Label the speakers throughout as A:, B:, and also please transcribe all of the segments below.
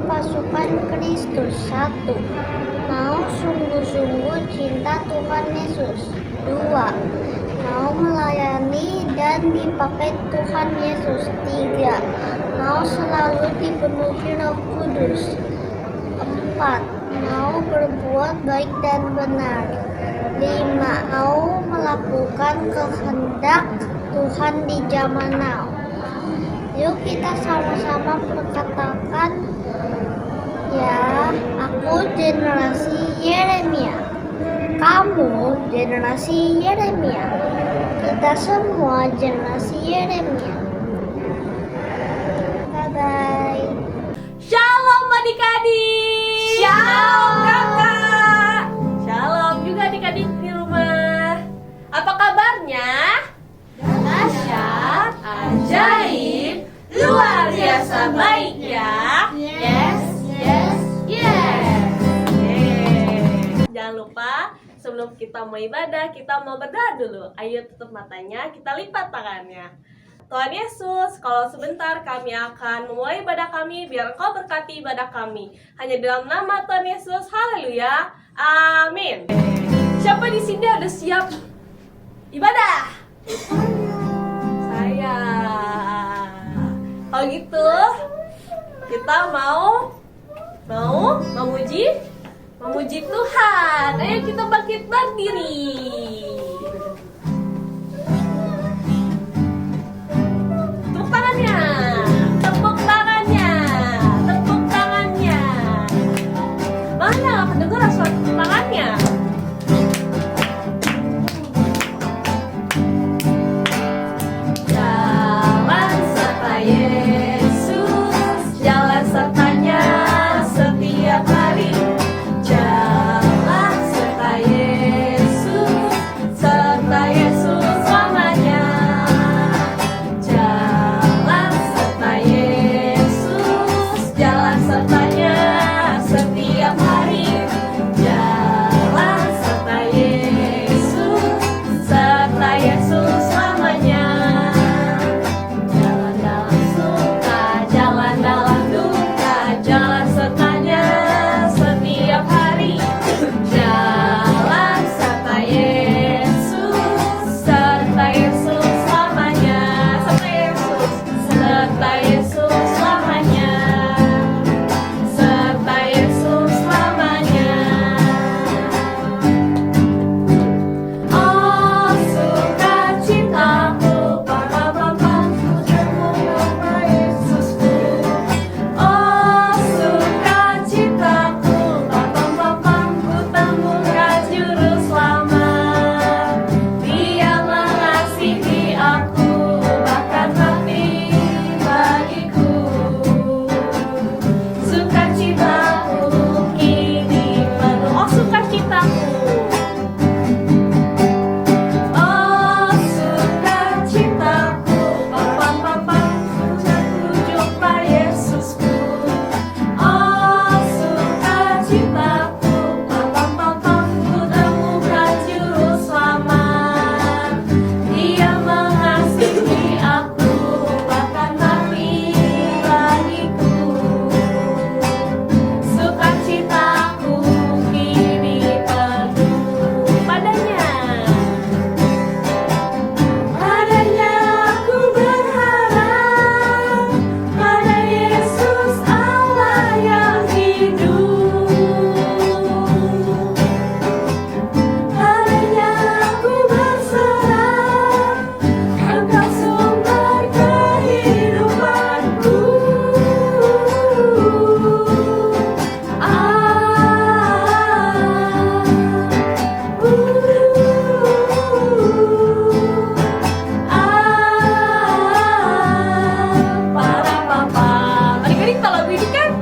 A: pasukan Kristus. 1. Mau sungguh-sungguh cinta Tuhan Yesus. 2. Mau melayani dan dipakai Tuhan Yesus. 3. Mau selalu dipenuhi Roh Kudus. 4. Mau berbuat baik dan benar. 5. Mau melakukan kehendak Tuhan di zaman now. Yuk kita sama-sama berkatakan, ya, aku generasi Yeremia. Kamu generasi Yeremia. Kita semua generasi Yeremia. Bye-bye.
B: Shalom adik-adik. Shalom kakak. Shalom juga adik-adik di rumah. Apa kabarnya? Dahsyat, ajaib, luar biasa baik ya. Yes, yes, yes. Jangan lupa sebelum kita mau ibadah, kita mau berdoa dulu. Ayo tutup matanya, kita lipat tangannya. Tuhan Yesus, kalau sebentar kami akan memulai ibadah kami, biar Engkau berkati ibadah kami. Hanya dalam nama Tuhan Yesus, haleluya, amin. Siapa di sini ada siap ibadah? Saya. Kalau gitu, kita mau memuji Tuhan. Ayo kita bangkit berdiri. Tepuk tangannya. Tepuk tangannya. Tepuk tangannya. Mana pendengar suara tepuk tangannya? Jalan serta Yesus, jalan sertanya setiap hari. Jalan serta Yesus selamanya. Jalan serta Yesus, jalan sertanya setiap hari. Jalan serta Yesus selamanya. Jalan dalam suka, jalan dalam duka, jalan sertanya setiap hari. Jalan serta Yesus selamanya. Serta Yesus selamanya. Serta Yesus selamanya. Oh sukacitaku, Bapa-Bapakku temu Yesusku. Oh sukacitaku, Bapa-Bapakku temukan Juru Selamat. Dia mengasihi aku, bahkan mati bagiku. Sukacitaku kini penuh. Oh sukacitaku. Oh sukacitaku, Bapa-Bapakku aku jumpa Yesusku. Oh sukacitaku, Bapa-Bapakku temukan Juru Selamat. Dia mengasihi aku, bahkan mati bagiku. Sukacitaku kini penuh padanya. Padanya aku berharap, pada Yesus Allah yang hidup. Padanya aku berserah, Engkau sumber kehidupanku. Para papa. Adik-adik tahu lagu ini kan?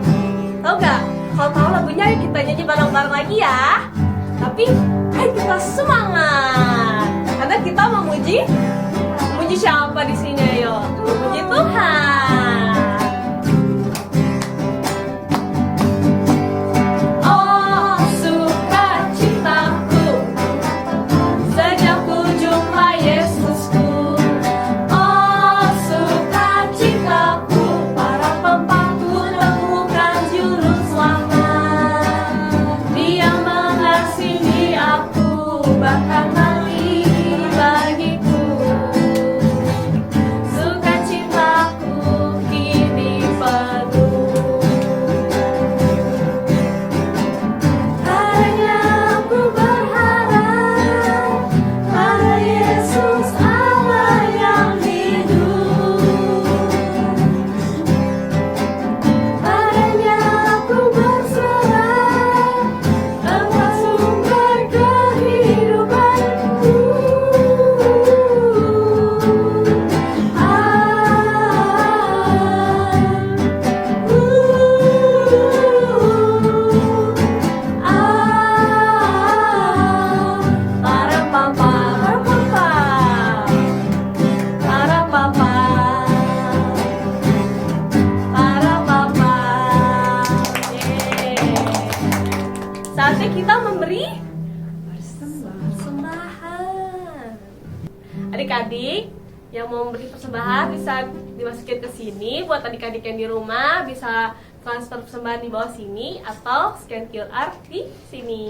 B: Tahu gak? Kalau tahu lagunya ayo kita nyanyi bareng-bareng lagi ya. Tapi ayo kita semangat, karena kita memuji siapa di sini? Ayo memuji Tuhan. Oh sukacitaku, sejak ku jumpa Yesusku. Oh sukacitaku, para pempatku temukan Juru kita memberi persembahan. Adik-adik yang mau memberi persembahan bisa dimasukin ke sini. Buat adik-adik yang di rumah bisa transfer persembahan di bawah sini atau scan QR di sini.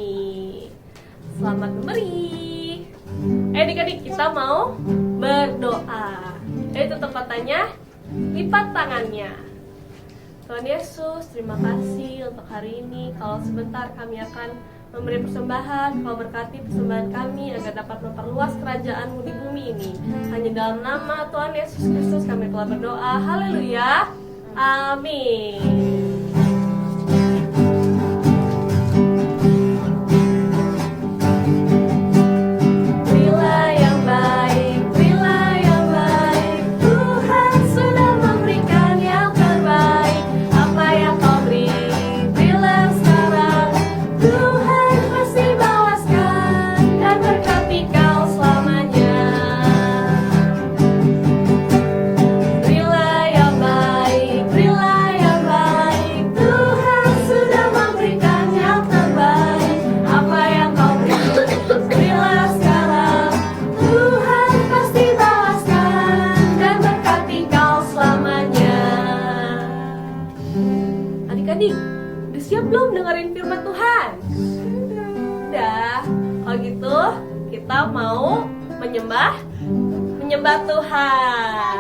B: Selamat memberi. Adik-adik kita mau berdoa. Jadi tutup matanya, lipat tangannya. Tuhan Yesus, terima kasih untuk hari ini. Kalau sebentar kami akan memberi persembahan, Kau berkati persembahan kami agar dapat memperluas kerajaan-Mu di bumi ini. Hanya dalam nama Tuhan Yesus Kristus kami telah berdoa. Haleluya. Amin. Adik-adik, udah siap belum dengerin firman Tuhan? Udah. Kalau gitu, kita mau menyembah Tuhan.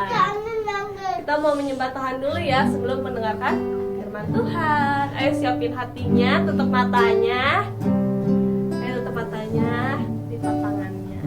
B: Kita mau menyembah Tuhan dulu ya sebelum mendengarkan firman Tuhan. Ayo siapin hatinya, tutup matanya. Ayo tutup matanya, lipat tangannya.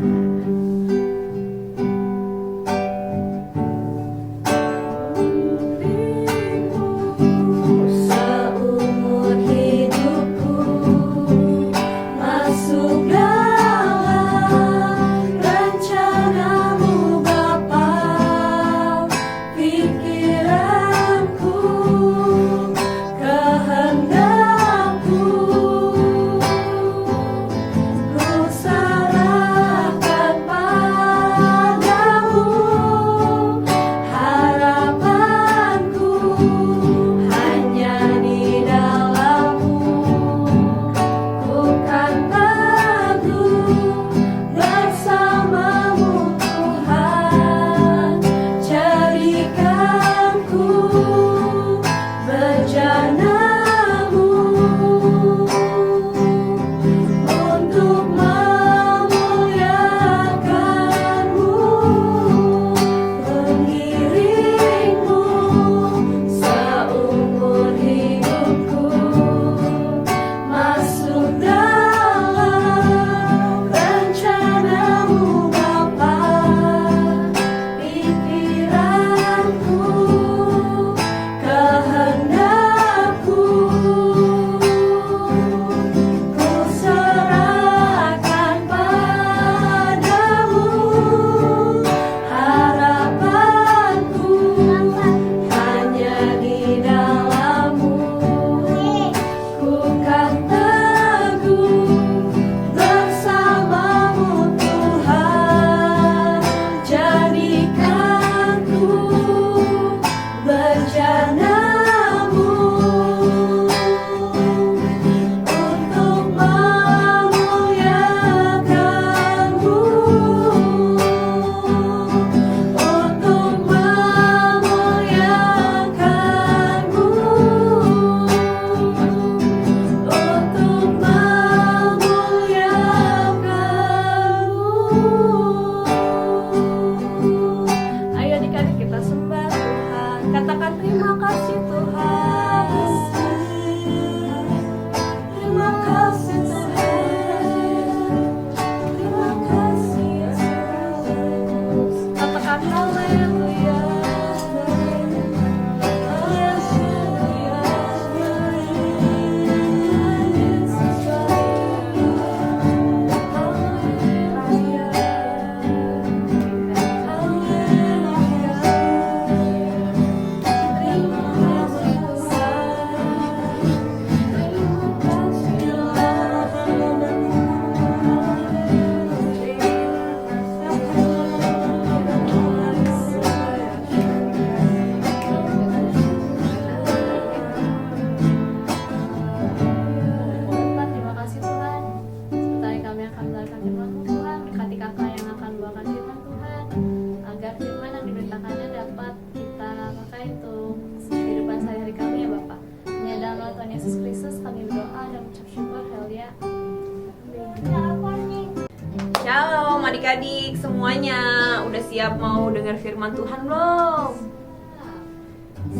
B: adik-adik semuanya? Udah siap mau dengar firman Tuhan belum?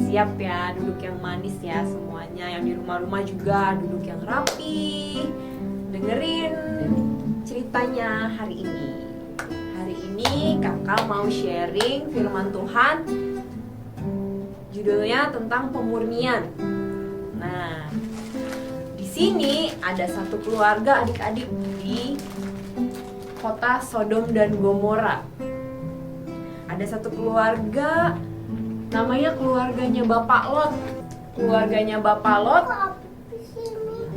B: Siap ya, duduk yang manis ya semuanya. Yang di rumah-rumah juga duduk yang rapi. Dengerin ceritanya hari ini. Hari ini kakak mau sharing firman Tuhan. Judulnya tentang pemurnian. Nah, di sini ada satu keluarga adik-adik di kota Sodom dan Gomora. Ada satu keluarga, namanya keluarganya Bapak Lot. Keluarganya Bapak Lot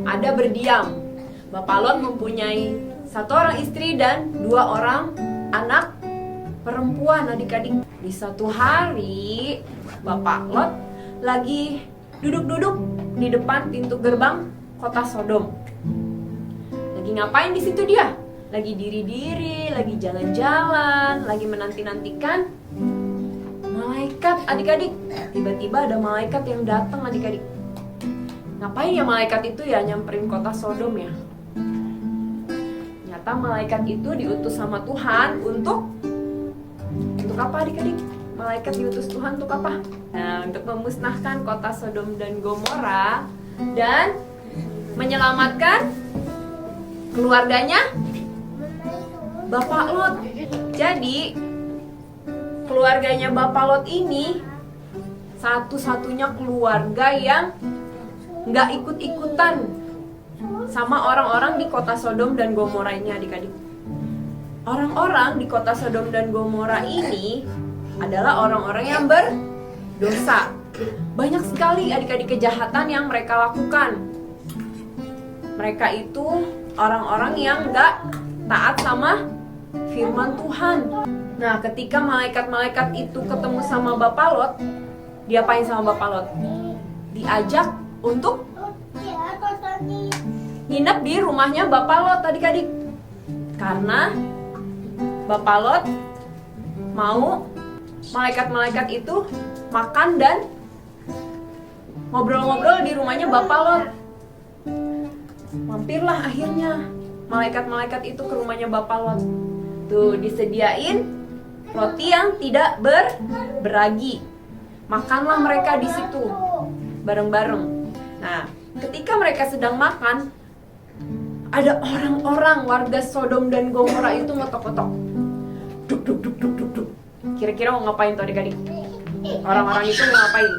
B: ada berdiam. Bapak Lot mempunyai satu orang istri dan 2 orang anak perempuan adik-adik. Di satu hari Bapak Lot lagi duduk-duduk di depan pintu gerbang kota Sodom. Lagi ngapain di situ dia? Lagi diri-diri, lagi jalan-jalan, lagi menanti-nantikan malaikat adik-adik. Tiba-tiba ada malaikat yang datang adik-adik. Ngapain ya malaikat itu ya nyamperin kota Sodom ya? Ternyata malaikat itu diutus sama Tuhan untuk apa adik-adik? Malaikat diutus Tuhan untuk apa? Nah, untuk memusnahkan kota Sodom dan Gomora dan menyelamatkan keluarganya Bapak Lot. Jadi keluarganya Bapak Lot ini satu-satunya keluarga yang nggak ikut-ikutan sama orang-orang di kota Sodom dan Gomora ini adik-adik. Orang-orang di kota Sodom dan Gomora ini adalah orang-orang yang berdosa. Banyak sekali adik-adik kejahatan yang mereka lakukan. Mereka itu orang-orang yang nggak taat sama firman Tuhan. Nah, ketika malaikat-malaikat itu ketemu sama Bapak Lot, diapain sama Bapak Lot? Diajak untuk nginep di rumahnya Bapak Lot adik-adik. Karena Bapak Lot mau malaikat-malaikat itu makan dan ngobrol-ngobrol di rumahnya Bapak Lot. Mampirlah akhirnya malaikat-malaikat itu ke rumahnya Bapak Lot. Tuh disediain roti yang tidak beragi. Makanlah mereka di situ bareng-bareng. Nah, ketika mereka sedang makan, ada orang-orang warga Sodom dan Gomora itu ngotok-ngotok. Duk duk duk duk duk duk. Kira-kira mau ngapain tuh adik-adik? Orang-orang itu mau ngapain?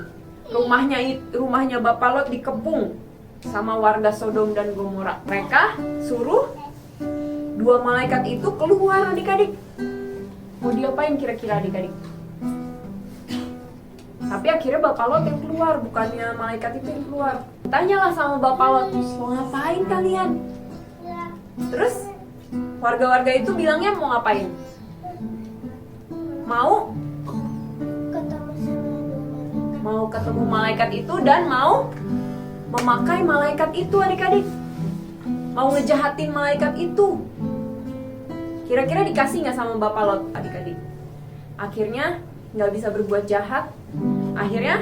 B: Rumahnya Bapak Lot dikepung sama warga Sodom dan Gomora. Mereka suruh 2 malaikat itu keluar adik-adik. Mau diapain kira-kira adik-adik? Tapi akhirnya Bapak Lot yang keluar, bukannya malaikat itu yang keluar. Tanyalah sama Bapak Lot, mau ngapain kalian? Terus warga-warga itu bilangnya mau ngapain? Mau ketemu malaikat itu dan mau memakai malaikat itu adik-adik. Mau ngejahatin malaikat itu. Kira-kira dikasih nggak sama Bapak Lot adik-adik? Akhirnya nggak bisa berbuat jahat. Akhirnya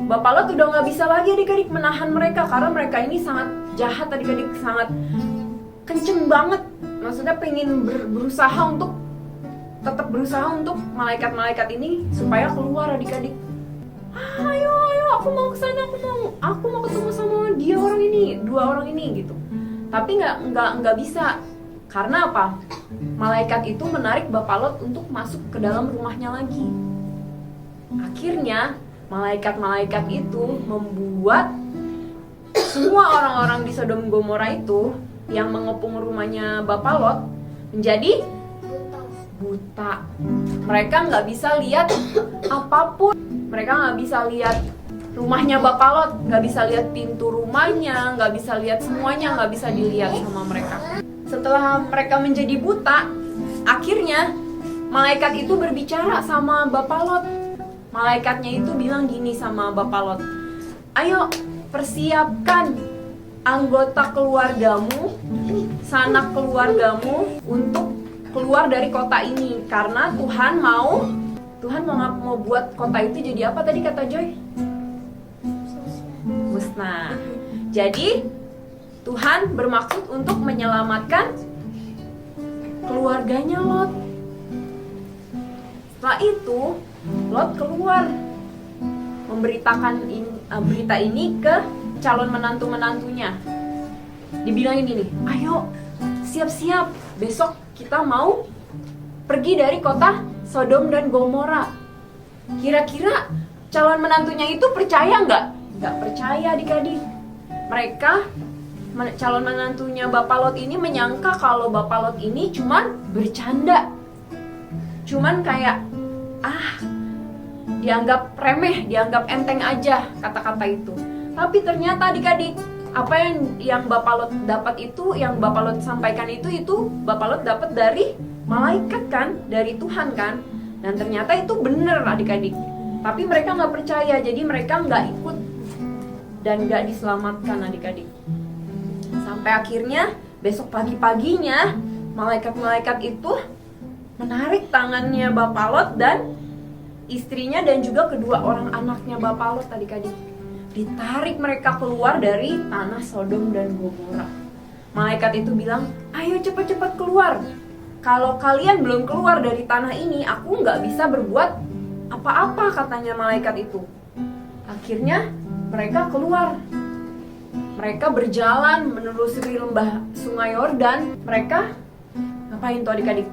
B: Bapak Lot udah nggak bisa lagi adik-adik menahan mereka, karena mereka ini sangat jahat adik-adik, sangat kenceng banget. Maksudnya pengen berusaha untuk malaikat-malaikat ini supaya keluar adik-adik. Ayo, aku mau kesana, aku mau ketemu sama dia orang ini, 2 orang ini gitu. Tapi nggak bisa. Karena apa? Malaikat itu menarik Bapak Lot untuk masuk ke dalam rumahnya lagi. Akhirnya malaikat-malaikat itu membuat semua orang-orang di Sodom Gomora itu yang mengepung rumahnya Bapak Lot menjadi buta. Mereka nggak bisa lihat apapun. Mereka nggak bisa lihat rumahnya Bapak Lot, nggak bisa lihat pintu rumahnya, nggak bisa lihat semuanya, nggak bisa dilihat sama mereka. Setelah mereka menjadi buta, akhirnya malaikat itu berbicara sama Bapak Lot. Malaikatnya itu bilang gini sama Bapak Lot, ayo persiapkan anggota keluargamu, sanak keluargamu untuk keluar dari kota ini, karena Tuhan mau buat kota itu jadi apa tadi kata Joy? Musnah. Jadi Tuhan bermaksud untuk menyelamatkan
C: keluarganya Lot. Setelah itu Lot keluar memberitakan berita ini ke calon menantu-menantunya. Dibilangin gini, ayo siap-siap, besok kita mau pergi dari kota Sodom dan Gomora. Kira-kira calon menantunya itu percaya nggak? Nggak percaya adik-adik. Mereka, calon menantunya Bapak Lot ini menyangka kalau Bapak Lot ini cuman bercanda. Cuman kayak, dianggap remeh, dianggap enteng aja kata-kata itu. Tapi ternyata adik-adik, apa yang Bapak Lot dapat itu, yang Bapak Lot sampaikan itu Bapak Lot dapat dari malaikat kan, dari Tuhan kan. Dan ternyata itu benar adik-adik. Tapi mereka nggak percaya, jadi mereka nggak ikut dan nggak diselamatkan adik-adik. Sampai akhirnya besok pagi-paginya malaikat-malaikat itu menarik tangannya Bapak Lot dan istrinya dan juga kedua orang anaknya Bapak Lot adik-adik. Ditarik mereka keluar dari tanah Sodom dan Gomora. Malaikat itu bilang, ayo cepat-cepat keluar. Kalau kalian belum keluar dari tanah ini, aku nggak bisa berbuat apa-apa, katanya malaikat itu. Akhirnya mereka keluar. Mereka berjalan menelusuri lembah Sungai Yordan. Mereka ngapain tuh adik-adik?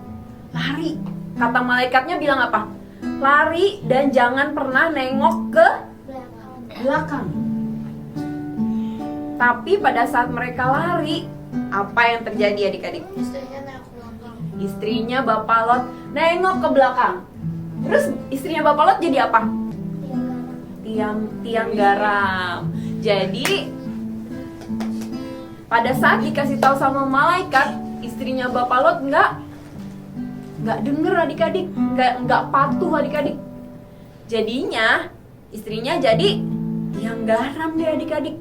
C: Lari. Kata malaikatnya bilang apa? Lari dan jangan pernah nengok ke belakang. Tapi pada saat mereka lari, apa yang terjadi adik-adik? Istrinya Bapak Lot nengok ke belakang. Terus istrinya Bapak Lot jadi apa? Tiang garam. Jadi pada saat dikasih tahu sama malaikat, istrinya Bapak Lot nggak denger adik-adik, nggak patuh adik-adik. Jadinya istrinya jadi tiang garam deh adik-adik.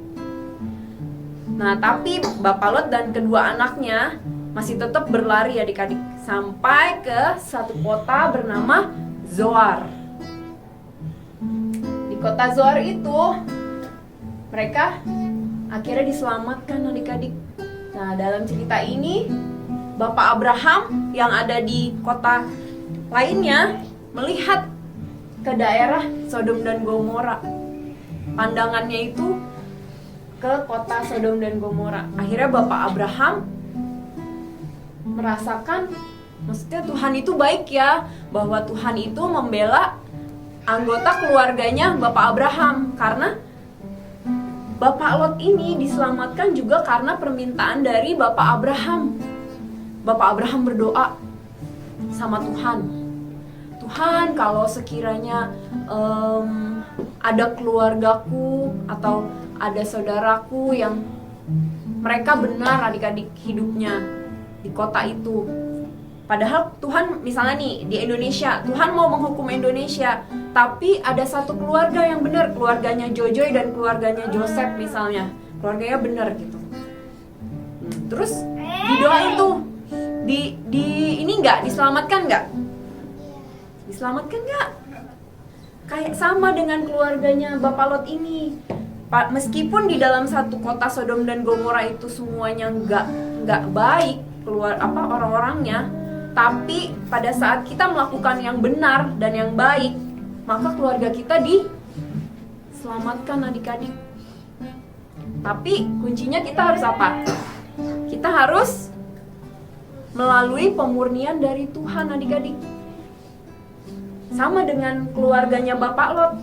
C: Nah tapi Bapak Lot dan kedua anaknya masih tetap berlari adik-adik sampai ke satu kota bernama Zoar. Di kota Zoar itu mereka akhirnya diselamatkan adik-adik. Nah dalam cerita ini Bapak Abraham yang ada di kota lainnya melihat ke daerah Sodom dan Gomora. Pandangannya itu ke kota Sodom dan Gomora. Akhirnya Bapak Abraham merasakan, maksudnya Tuhan itu baik ya, bahwa Tuhan itu membela anggota keluarganya Bapak Abraham. Karena Bapak Lot ini diselamatkan juga karena permintaan dari Bapak Abraham. Bapak Abraham berdoa sama Tuhan, Tuhan kalau sekiranya ada keluargaku atau ada saudaraku yang mereka benar adik-adik hidupnya di kota itu. Padahal Tuhan misalnya nih di Indonesia, Tuhan mau menghukum Indonesia, tapi ada satu keluarga yang benar, keluarganya Jojoy dan keluarganya Joseph misalnya, keluarganya benar gitu. Terus didoain tuh, di ini nggak diselamatkan nggak? Diselamatkan nggak? Kayak sama dengan keluarganya Bapak Lot ini. Meskipun di dalam satu kota Sodom dan Gomora itu semuanya nggak baik orang-orangnya, tapi pada saat kita melakukan yang benar dan yang baik, maka keluarga kita diselamatkan adik-adik. Tapi kuncinya kita harus apa? Kita harus melalui pemurnian dari Tuhan adik-adik. Sama dengan keluarganya Bapak Lot.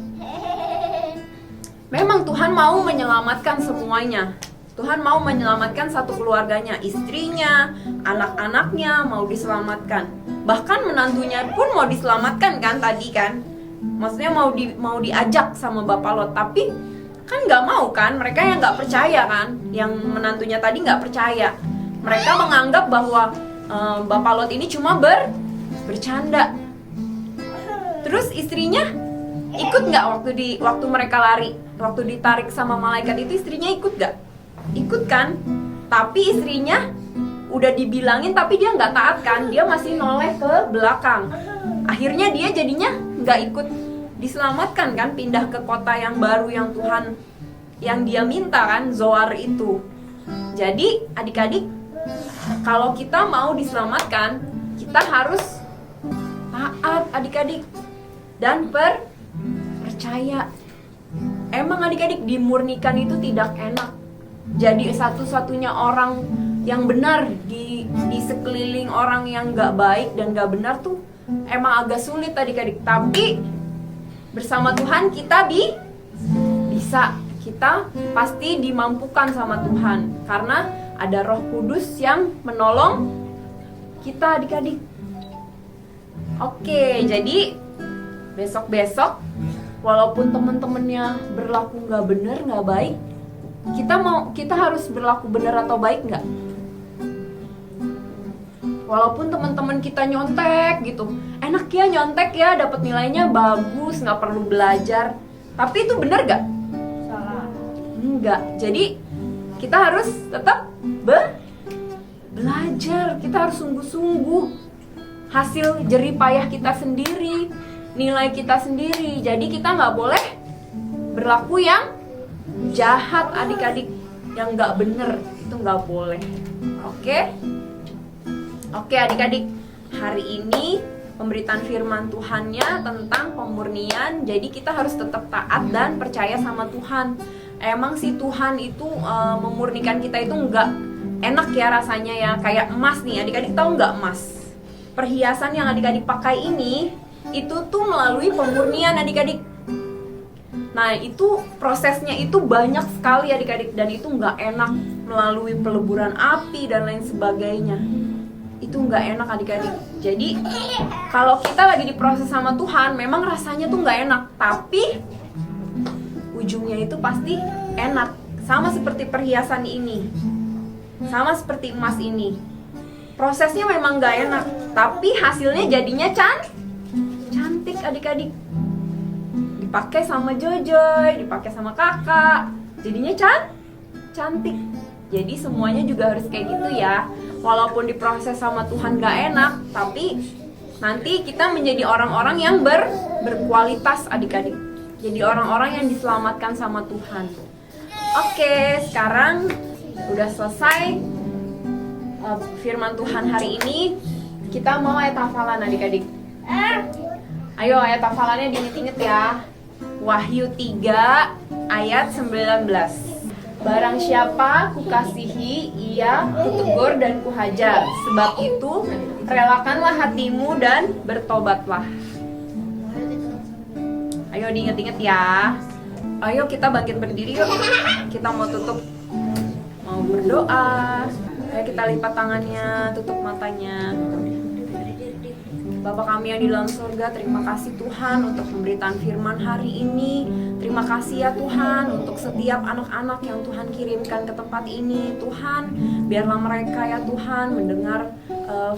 C: Memang Tuhan mau menyelamatkan semuanya. Tuhan mau menyelamatkan satu keluarganya, istrinya, anak-anaknya mau diselamatkan. Bahkan menantunya pun mau diselamatkan kan tadi kan. Maksudnya mau diajak sama Bapak Lot, tapi kan nggak mau kan, mereka yang nggak percaya kan, yang menantunya tadi nggak percaya. Mereka menganggap bahwa Bapak Lot ini cuma bercanda. Terus istrinya ikut nggak waktu mereka lari, waktu ditarik sama malaikat itu istrinya ikut nggak? Ikut kan? Tapi istrinya udah dibilangin tapi dia nggak taat kan, dia masih noleh ke belakang. Akhirnya dia jadinya nggak ikut diselamatkan kan, pindah ke kota yang baru yang Tuhan yang dia minta kan, Zoar itu. Jadi adik-adik, kalau kita mau diselamatkan, kita harus taat adik-adik dan percaya. Emang adik-adik dimurnikan itu tidak enak. Jadi satu-satunya orang yang benar di sekeliling orang yang gak baik dan gak benar tuh emang agak sulit adik-adik. Tapi bersama Tuhan kita bisa. Kita pasti dimampukan sama Tuhan karena ada Roh Kudus yang menolong kita adik-adik. Oke, jadi besok-besok walaupun teman-temannya berlaku nggak benar, nggak baik, kita harus berlaku benar atau baik nggak? Walaupun teman-teman kita nyontek gitu, enak ya nyontek ya, dapat nilainya bagus, nggak perlu belajar. Tapi itu benar nggak?
B: Salah.
C: Enggak. Jadi kita harus tetap belajar. Kita harus sungguh-sungguh. Hasil jerih payah kita sendiri, nilai kita sendiri. Jadi kita nggak boleh berlaku yang jahat adik-adik, yang nggak bener, itu nggak boleh. Oke adik-adik, hari ini pemberitaan firman Tuhannya tentang pemurnian. Jadi kita harus tetap taat dan percaya sama Tuhan. Emang sih Tuhan itu memurnikan kita itu nggak enak ya rasanya ya. Kayak emas nih, adik-adik tahu nggak emas? Perhiasan yang adik-adik pakai ini itu tuh melalui pemurnian adik-adik. Nah itu prosesnya itu banyak sekali adik-adik, dan itu nggak enak, melalui peleburan api dan lain sebagainya. Itu nggak enak adik-adik. Jadi kalau kita lagi diproses sama Tuhan, memang rasanya tuh nggak enak, tapi ujungnya itu pasti enak. Sama seperti perhiasan ini, sama seperti emas ini. Prosesnya memang nggak enak, tapi hasilnya jadinya cantik adik-adik. Dipakai sama Jojoy, dipakai sama kakak, jadinya cantik. Jadi semuanya juga harus kayak gitu ya. Walaupun diproses sama Tuhan gak enak, tapi nanti kita menjadi orang-orang yang berkualitas adik-adik. Jadi orang-orang yang diselamatkan sama Tuhan. Oke, sekarang udah selesai firman Tuhan hari ini. Kita mau ayat hafalan adik-adik. Ayo ayat hafalannya diinget-inget ya. Wahyu 3 ayat 19. Barang siapa kukasihi, ia kutegur dan kuhajar. Sebab itu, relakanlah hatimu dan bertobatlah. Ayo diinget-inget ya. Ayo kita bangkit berdiri yuk. Kita mau berdoa. Ayo kita lipat tangannya, tutup matanya. Bapa kami yang di dalam surga, terima kasih Tuhan untuk pemberitaan firman hari ini. Terima kasih ya Tuhan untuk setiap anak-anak yang Tuhan kirimkan ke tempat ini. Tuhan, biarlah mereka ya Tuhan mendengar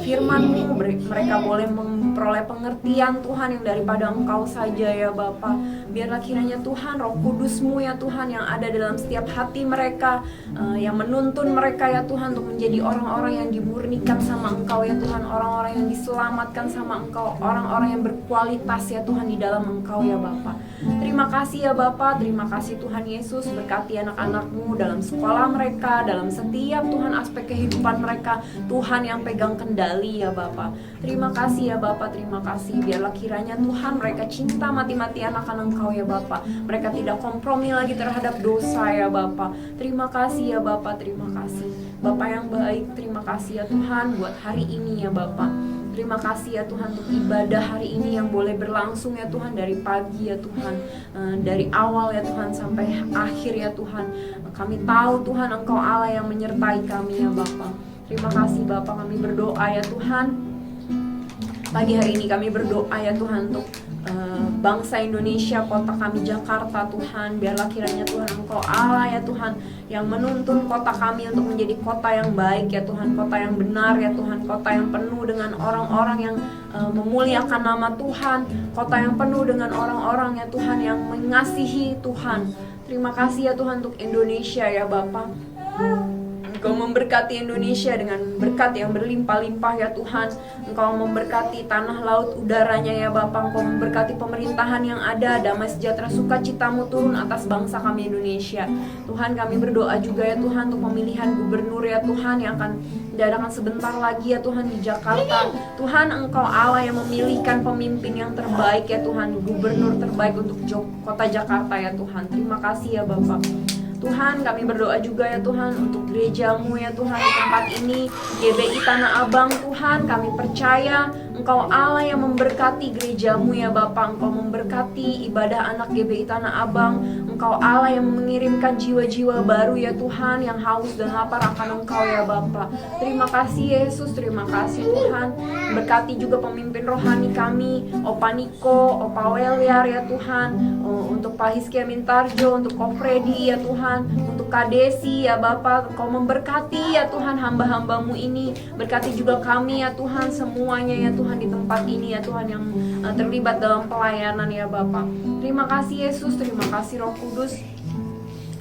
C: firman-Mu, mereka boleh memperoleh pengertian Tuhan yang daripada Engkau saja ya Bapa. Biarlah kiranya Tuhan Roh Kudus-Mu ya Tuhan yang ada dalam setiap hati mereka, yang menuntun mereka ya Tuhan untuk menjadi orang-orang yang dimurnikan sama Engkau ya Tuhan, orang-orang yang diselamatkan sama Engkau, orang-orang yang berkualitas ya Tuhan di dalam Engkau ya Bapa. Terima kasih ya Bapa, terima kasih Tuhan Yesus, berkati anak-anak-Mu dalam sekolah mereka, dalam setiap Tuhan aspek kehidupan mereka, Tuhan yang pegang kendali ya Bapa. Terima kasih ya Bapa, terima kasih. Biarlah kiranya Tuhan mereka cinta mati-matian akan Engkau ya Bapa. Mereka tidak kompromi lagi terhadap dosa ya Bapa. Terima kasih ya Bapa, terima kasih. Bapa yang baik, terima kasih ya Tuhan buat hari ini ya Bapa. Terima kasih ya Tuhan untuk ibadah hari ini yang boleh berlangsung ya Tuhan, dari pagi ya Tuhan, dari awal ya Tuhan sampai akhir ya Tuhan. Kami tahu Tuhan Engkau Allah yang menyertai kami ya Bapa. Terima kasih Bapa, kami berdoa ya Tuhan. Pagi hari ini kami berdoa ya Tuhan untuk bangsa Indonesia, kota kami Jakarta Tuhan. Biarlah kiranya Tuhan Engkau Allah ya Tuhan yang menuntun kota kami untuk menjadi kota yang baik ya Tuhan, kota yang benar ya Tuhan, kota yang penuh dengan orang-orang yang memuliakan nama Tuhan, kota yang penuh dengan orang-orang ya Tuhan yang mengasihi Tuhan. Terima kasih ya Tuhan untuk Indonesia ya Bapa. Engkau memberkati Indonesia dengan berkat yang berlimpah-limpah ya Tuhan. Engkau memberkati tanah, laut, udaranya ya Bapa. Engkau memberkati pemerintahan yang ada, damai sejahtera sukacitamu turun atas bangsa kami Indonesia. Tuhan, kami berdoa juga ya Tuhan untuk pemilihan gubernur ya Tuhan yang akan diadakan sebentar lagi ya Tuhan di Jakarta. Tuhan, Engkau Allah yang memilihkan pemimpin yang terbaik ya Tuhan, gubernur terbaik untuk kota Jakarta ya Tuhan. Terima kasih ya Bapak. Tuhan, kami berdoa juga ya Tuhan untuk gerejamu ya Tuhan di tempat ini, GBI Tanah Abang. Tuhan, kami percaya Engkau Allah yang memberkati gerejamu ya Bapa. Engkau memberkati ibadah anak GBI Tanah Abang. Engkau Allah yang mengirimkan jiwa-jiwa baru ya Tuhan, yang haus dan lapar akan Engkau ya Bapa. Terima kasih Yesus, terima kasih Tuhan. Berkati juga pemimpin rohani kami, Opa Niko, Opa Weliar ya Tuhan, untuk Pak Hizkia Mintarjo, untuk Ko Freddy ya Tuhan, untuk Kak Desi ya Bapa. Engkau memberkati ya Tuhan hamba-hambamu ini. Berkati juga kami ya Tuhan, semuanya ya Tuhan di tempat ini ya Tuhan yang terlibat dalam pelayanan ya Bapa. Terima kasih Yesus, terima kasih Roh Kudus.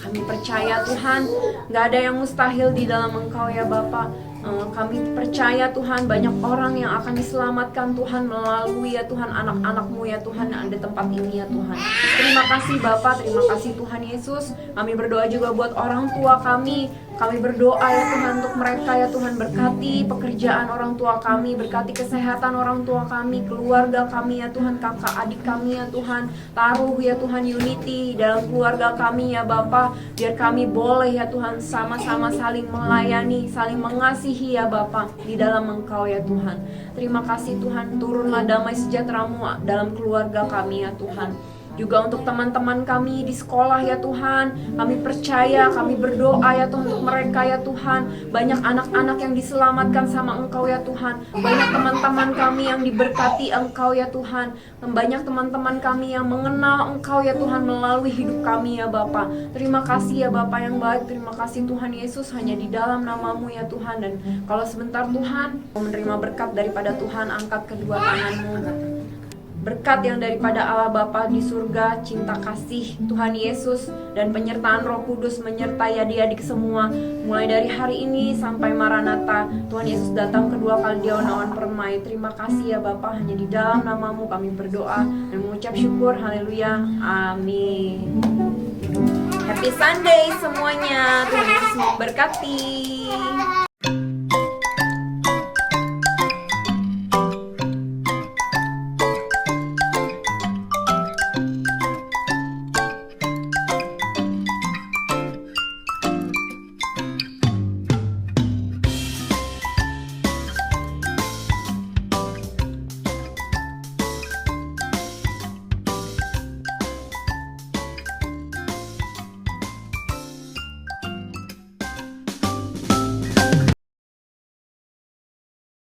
C: Kami percaya Tuhan, gak ada yang mustahil di dalam Engkau ya Bapa. Kami percaya Tuhan banyak orang yang akan diselamatkan Tuhan melalui ya Tuhan anak-anak-Mu ya Tuhan yang ada di tempat ini ya Tuhan. Terima kasih Bapa, terima kasih Tuhan Yesus. Kami berdoa juga buat orang tua kami. Kami berdoa ya Tuhan untuk mereka ya Tuhan, berkati pekerjaan orang tua kami, berkati kesehatan orang tua kami, keluarga kami ya Tuhan, kakak adik kami ya Tuhan. Taruh ya Tuhan unity dalam keluarga kami ya Bapa, biar kami boleh ya Tuhan sama-sama saling melayani, saling mengasihi ya Bapa di dalam Engkau ya Tuhan. Terima kasih Tuhan, turunlah damai sejahtera-Mu dalam keluarga kami ya Tuhan. Juga untuk teman-teman kami di sekolah ya Tuhan, kami percaya, kami berdoa ya Tuhan untuk mereka ya Tuhan. Banyak anak-anak yang diselamatkan sama Engkau ya Tuhan. Banyak teman-teman kami yang diberkati Engkau ya Tuhan. Banyak teman-teman kami yang mengenal Engkau ya Tuhan melalui hidup kami ya Bapa. Terima kasih ya Bapa yang baik, terima kasih Tuhan Yesus, hanya di dalam nama-Mu ya Tuhan. Dan kalau sebentar Tuhan mau menerima berkat daripada Tuhan, angkat kedua tangan-Mu. Berkat yang daripada Allah Bapa di surga, cinta kasih Tuhan Yesus, dan penyertaan Roh Kudus menyertai adik-adik semua. Mulai dari hari ini sampai Maranatha, Tuhan Yesus datang kedua kali di awan permai. Terima kasih ya Bapa, hanya di dalam nama-Mu kami berdoa dan mengucap syukur. Haleluya, amin. Happy Sunday semuanya, Tuhan Yesus memberkati.